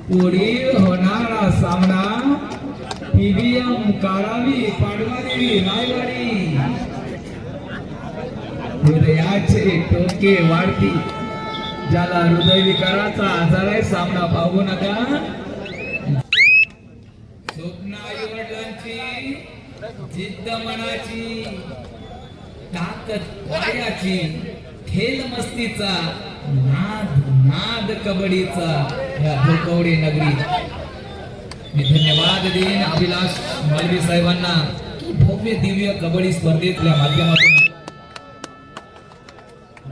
पुढील होणारा सामना टीबीएम कारावी पाडवादेवी रायवाडी हृदयाचे ठोके वाढती ज्याला हृदयविकाराचा आजार आहे सामना पाहू नका स्वप्न आई-वडिलांची जिद्द मनाची ताकद पायाची खेळ मस्तीचा नाद कबड्डीचा या धुकवडी नगरी मी धन्यवाद देईन अभिलाष मलवी साहेबांना भव्य दिव्य कबड्डी स्पर्धेतल्या माध्यमातून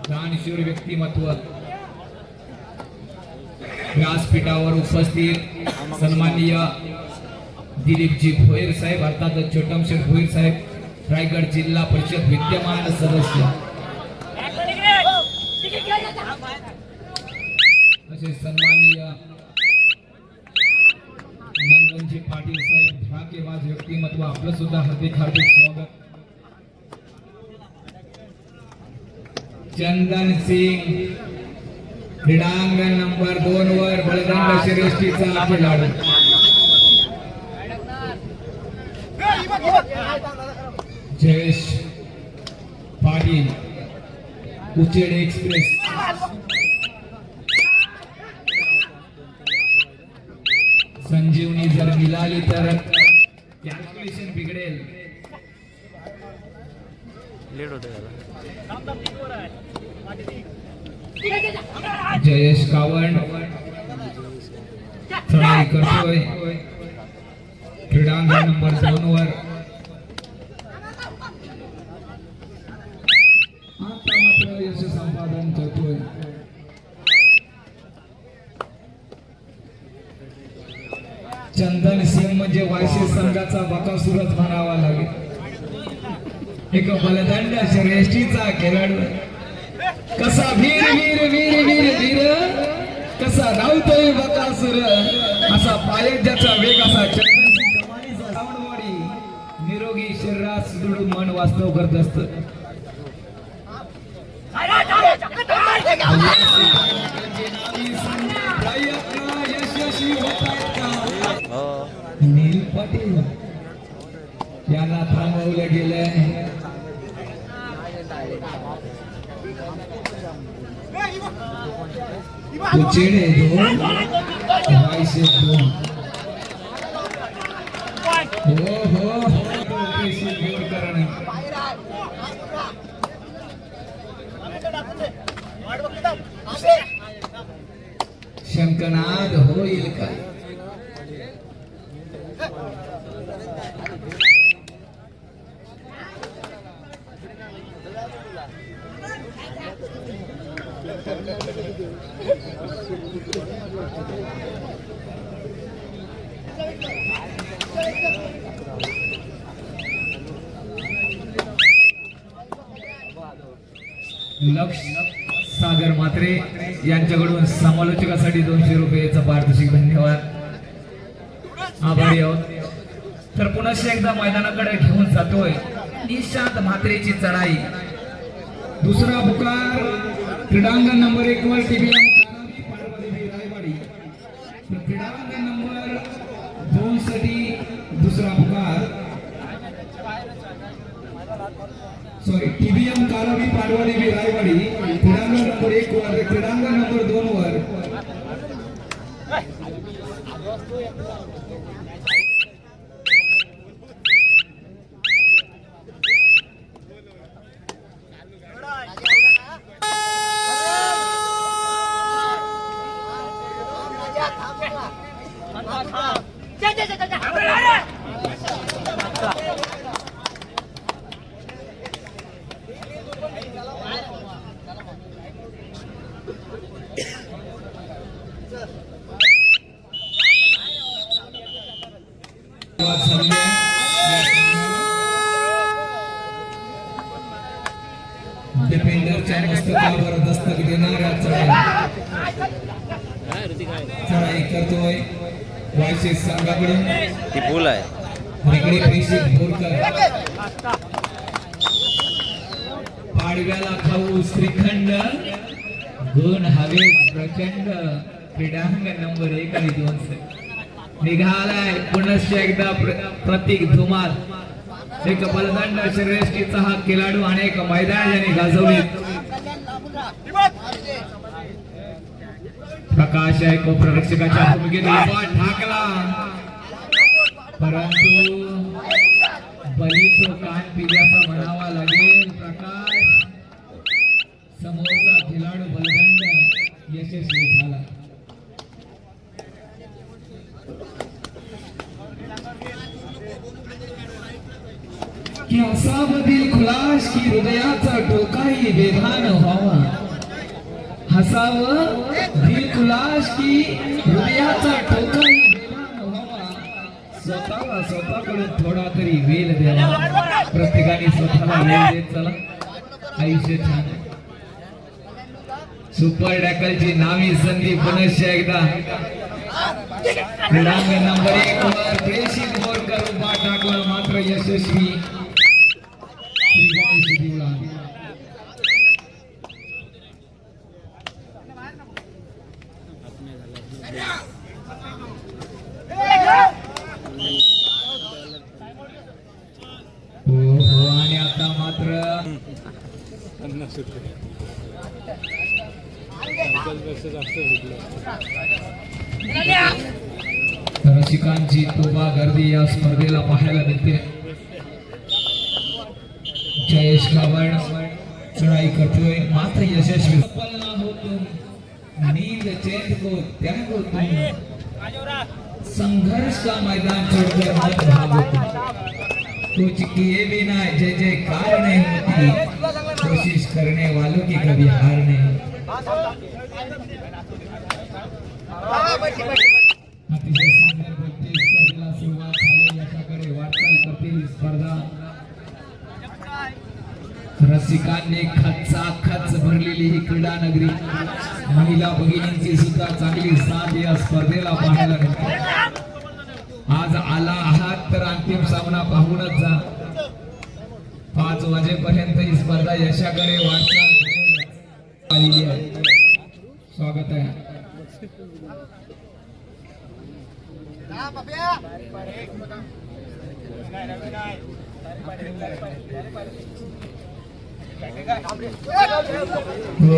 दानशूर व्यक्तिमत्व व्यासपीठावर उपस्थित सन्माननीय दिलीपजी भोयर साहेब अर्थात छोटमशेठ भोयर साहेब रायगड जिल्हा परिषद विद्यमान सदस्य असे सन्माननीय नंदनजी पाटील साहेब ढाकेबाज व्यक्तिमत्व आपलं सुद्धा हार्दिक स्वागत चंदन सिंग क्रीडांगण नंबर 2 वर बलदंड श्रेष्ठीचा खेळाडू जयेश पाटील उचेड एक्सप्रेस संजीवनी जर मिळाली तर कॅल्क्युलेशन बिघडेल जयेश कावंड चढाई करतोय क्रीडांगण नंबर 2 वर आता मात्र यश संपादन करतोय चंदन सिंग म्हणजे वायसी संघाचा बकासुरच म्हणावा लागेल एक बलदंड श्रेष्ठीचा खेळाडू कसा वीर वीर वीर वीर वीर कसा धावतोय बकासुर असा पायज्याचा वेग असा चंदन सिंग कमानीचा सावंतवाडी निरोगी शरीरात सुदृढ मन वास्तव करत असत यशस्वी नील पाटील याला थांबवलं गेलंय उचेडे 2 वायसे 2 हो पेशी गोल करणे शंकनाद होईल का लक्ष सागर म्हात्रे यांच्याकडून समालोचकासाठी 200 रुपयाचा पारितोषिक धन्यवाद आभारी आहोत तर पुन्हा एकदा मैदानाकडे घेऊन जातोय निशांत म्हात्रेची चढाई दुसरा पुकार क्रीडांगण नंबर 1 वर टीबीएम रायवाडी क्रीडांगण नंबर 2 साठी दुसरा पुकार टीबीएम कारावी पाडवादेवी रायवाडी क्रीडांगण नंबर 1 वर क्रीडांगण नंबर 2 वर डिफेंडरच्या मस्तकावर दस्तक देणाऱ्या चढाई करतोय वायसी संघाकडून ती पूल आहे निगडी प्रेषित बोरकर पाडव्याला खाऊ श्रीखंड गुण हवे प्रचंड क्रीडांगण नंबर 1 आणि 2 निघालाय पुनश्च एकदा प्रतीक धुमाल एक बलदंड श्रेष्ठीचा हा खेळाडू अनेक मैदानाने गाजवले प्रकाश आहे कोप्ररक्षकाच्या भूमिकेत ठाकला परंतु बली तो कान पिल्याचा म्हणावा लागेल प्रकाश समोरचा खेळाडू बलदंड यशस्वी झाला की हसामधील खुलास की हृदयाचा टोकाही बेभान व्हावा हसावं दिल खुलास की हृदयाचा टोकाही बेभान व्हावा स्वतःला स्वतःकडून थोडा तरी वेळ द्यावा प्रत्येकाने स्वतःला वेळ देत चला आयुष्य छान सुपर डॅकलची नावी संधी पुनश्च एकदा क्रीडांगण नंबर 1 वर प्रेषित बोरकर उभा टाकला मात्र यशस्वी गणेश दिवळा हो आणि आता मात्र रसिकांची तोबा गर्दी या स्पर्धेला पाहायला मिळते जयेश कावड चढाई करतोय मात्र यशस्वी सफल ना हो तुम नींद चैन को त्यागो तुम संघर्ष का मैदान छोड़कर मत भागो तुम कुछ किए बिना जय जयकार नहीं होती कोशिश करने वालों की कभी हार नहीं अतिशय सुंदर व्यक्ती स्पर्धेला सुरुवात झाली याच्याकडे वाटचाल करतील स्पर्धा रसिकांनी खच भरलेली ही क्रीडा नगरी महिला भगिनींची सुद्धा चांगली साथ या स्पर्धेला पाहायला मिळते आज आला आहात तर अंतिम सामना पाहूनच जा 5 वाजेपर्यंत ही स्पर्धा यशाकडे वाटचाल आलेली आहे स्वागत आहे हो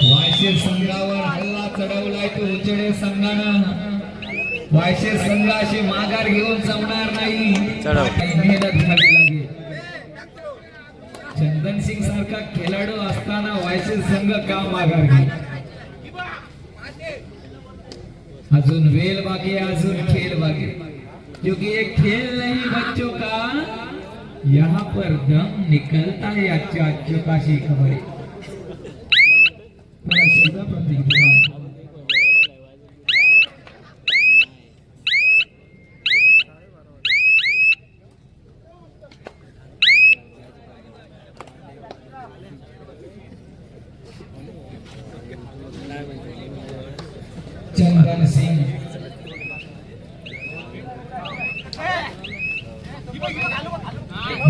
वायशेर संघावर हल्ला चढवलाय तो उचडे संघानं वायशेर संघाशी माघार घेऊन जमणार नाही मेहनत घ्यावी लागेल चंदन सिंग सारखा खेळाडू असताना वायशेर संघ का माघार घेईल अजून वेल बाकी है अजून खेल बाकी क्योंकि ये खेल नहीं बच्चों का यहाँ पर दम निकलता है अच्छों का शी खबर है चंदन सिंग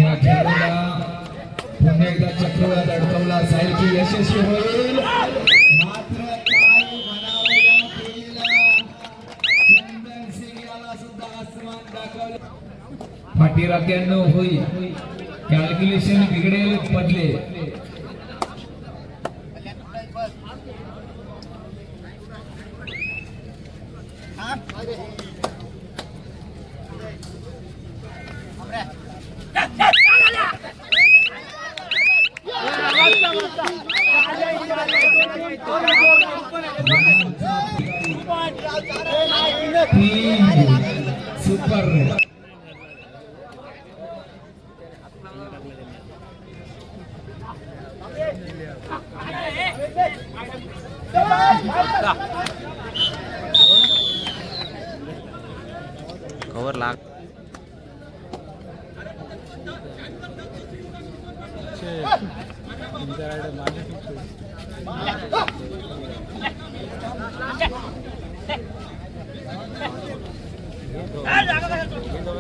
या खेळाला पुन्हा एकदा चक्रवात अडकवला जाईल की यशस्वी होईल मात्र काय म्हणावं या खेळीला चंदन सिंग याला सुद्धा आसमान दाखवलं पाठीराख्यांनो होईल कॅल्क्युलेशन बिघडेल पडले सुपर कवर लाग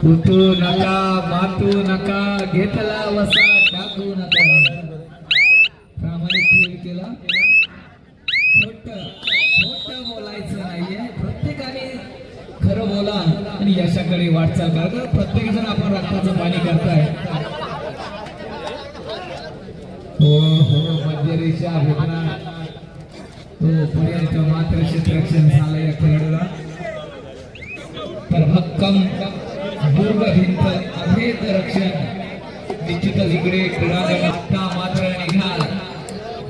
उठू नका मातू नका घेतला वसा टाकू नका प्रामाणिक खेळ केला खोट विजयाकडे वाटचाल करतात. प्रत्येक जण आपण रक्ताचं पाणी करताय. हो हो मध्यरेषा भेटना तो पर्यंत मात्र क्षेत्ररक्षण झालं या खेळाडूला. तर भक्कम दुर्ग भिंत अभेद रक्षण निश्चितच इकडे क्रीडांगण आता मात्र निघाल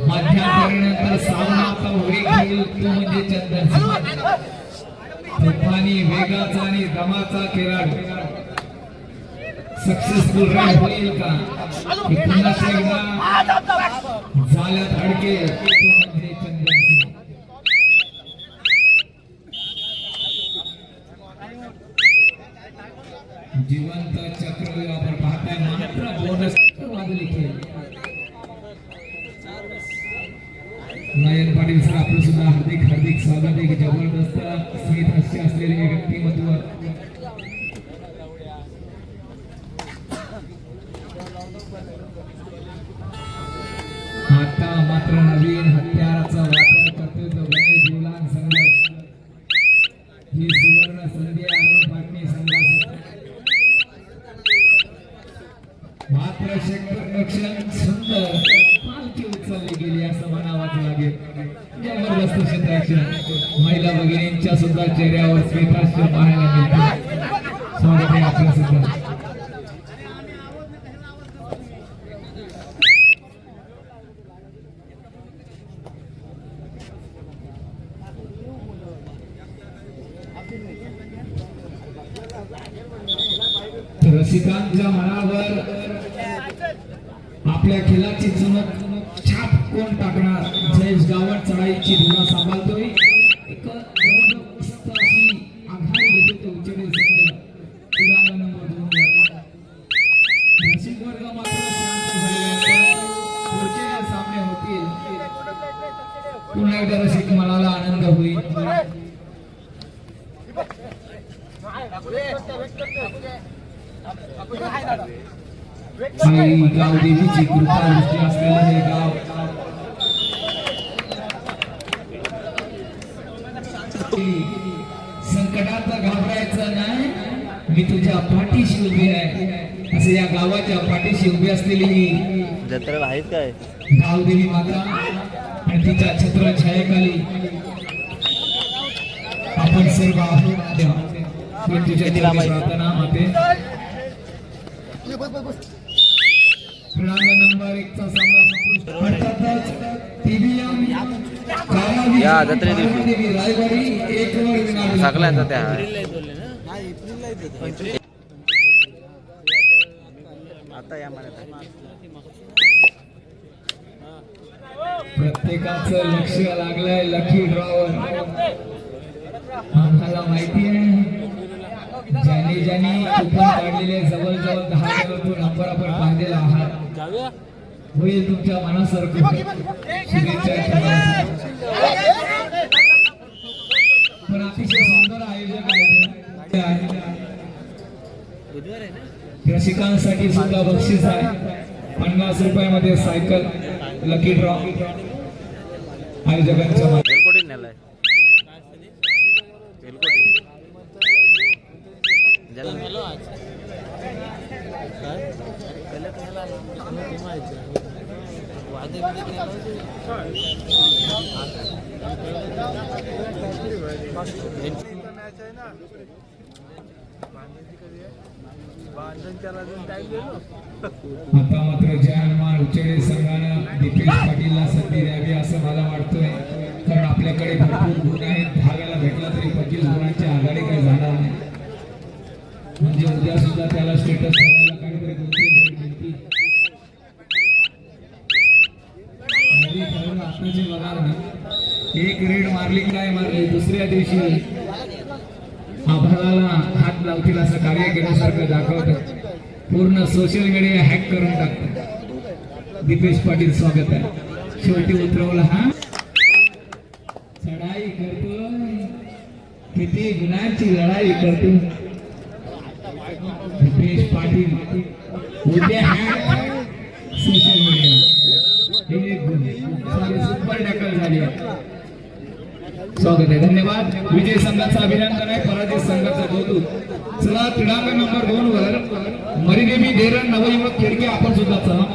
मध्यांतरानंतर सामना आता होईल तो म्हणजे चंदन तुफानी वेगाचा आणि दमाचा खेळाडू सक्सेसफुल राईड होईल का की पुन्हा एकदा झाल्यात अडके तो म्हणजे चंदन जिवंत चक्र आपण पाहताय मात्र बोनस वाजली खेळ. नयन पाटील सर आपलं सुद्धा हार्दिक हार्दिक स्वागत आहे. जबरदस्त स्मित हास्य असलेले व्यक्तिमत्व आता मात्र नवीन हत्याराचा वापर करतोय तो गणेश जीवलान संघ. ही सुवर्ण संधी अरुण पाटणी संघासाठी मात्र क्षेत्ररक्षण सुंदर पालखी उचलली गेली असं म्हणावंच लागेल. जबरदस्त क्षेत्ररक्षण महिला भगिनींच्या सुद्धा चेहऱ्यावर स्मितहास्य पाहायला मिळते. स्वागत आहे आपलं सुद्धा. रसिकांच्या मनावर आपल्या खेळाची चमक छाप कोण टाकणार. जयेश गावत चढाईची धुरा सांभाळतोय. एक जबरदस्त अशी आघाडी घेतो तो उचेडे संघ क्रीडांगण नंबर 2 वर. रसिक वर्ग मात्र शांत झालेला पुढचे सामने होतील. पुन्हा एकदा रसिक मनाला आनंद होईल. गाव देवीची कृपा दृष्टी असलेलं हे गाव संकटात घाबरायचं नाही. मी तुझ्या पाठीशी उभी आहे असे या गावाच्या पाठीशी उभी असलेली जत्रा आहेत काय गावदेवी माता आणि तिच्या छत्रछायेखाली आपण सर्व आहोत. तुझ्या प्रार्थना होते. क्रीडांगण नंबर 1 चा सामना या जत्रे दिवशी रायवाडी 1 वर विनाडी सगळ्यांचा त्या आता या प्रत्येकाचं लक्ष लागलंय लकी ड्रॉवर. आम्हाला माहिती आहे ज्यांनी कुपन काढलेले जवळजवळ 10 जणांतून नंबर आपण पाहिलेला आहात. होईल तुमच्या मनासारखं. शुभेच्छा. पण अतिशय सुंदर आयोजक आहे. रसिकांसाठी सुद्धा बक्षीस आहे. 50 रुपयामध्ये सायकल लकी ड्रॉ आयोजकांच्या आता मात्र जय हनुमान उचेडे संघानं दीपेश पाटीलला संधी द्यावी असं मला वाटतोय. कारण आपल्याकडे भरपूर गुण आहेत. भागायला भेटला तरी 25 गुणांची आघाडी काही जाणार नाही. म्हणजे उद्या सुद्धा त्याला स्टेटस ठेवायला काहीतरी 2-3 रेड मिळतील. आताचे बघा ना 1 रेड मारली काय मारली दुसऱ्या दिवशी आभाळाला हात लावतील असं कार्य केल्यासारखं दाखवतं. पूर्ण सोशल मीडिया हॅक करून टाकतात. दीपेश पाटील स्वागत आहे. शेवटी उतरवला हा चढाई करतो. किती गुणांची लढाई करतो दीपेश पाटील. उद्या hack social media super tackle झाली. स्वागत आहे, धन्यवाद. विजय संघाचा अभिनंदन आहे, पराजय संघाचा कौतुक. चला क्रीडांगण नंबर 2 वर मरिदेवी देरण नवयुवक खेडके आपण सुद्धा चला.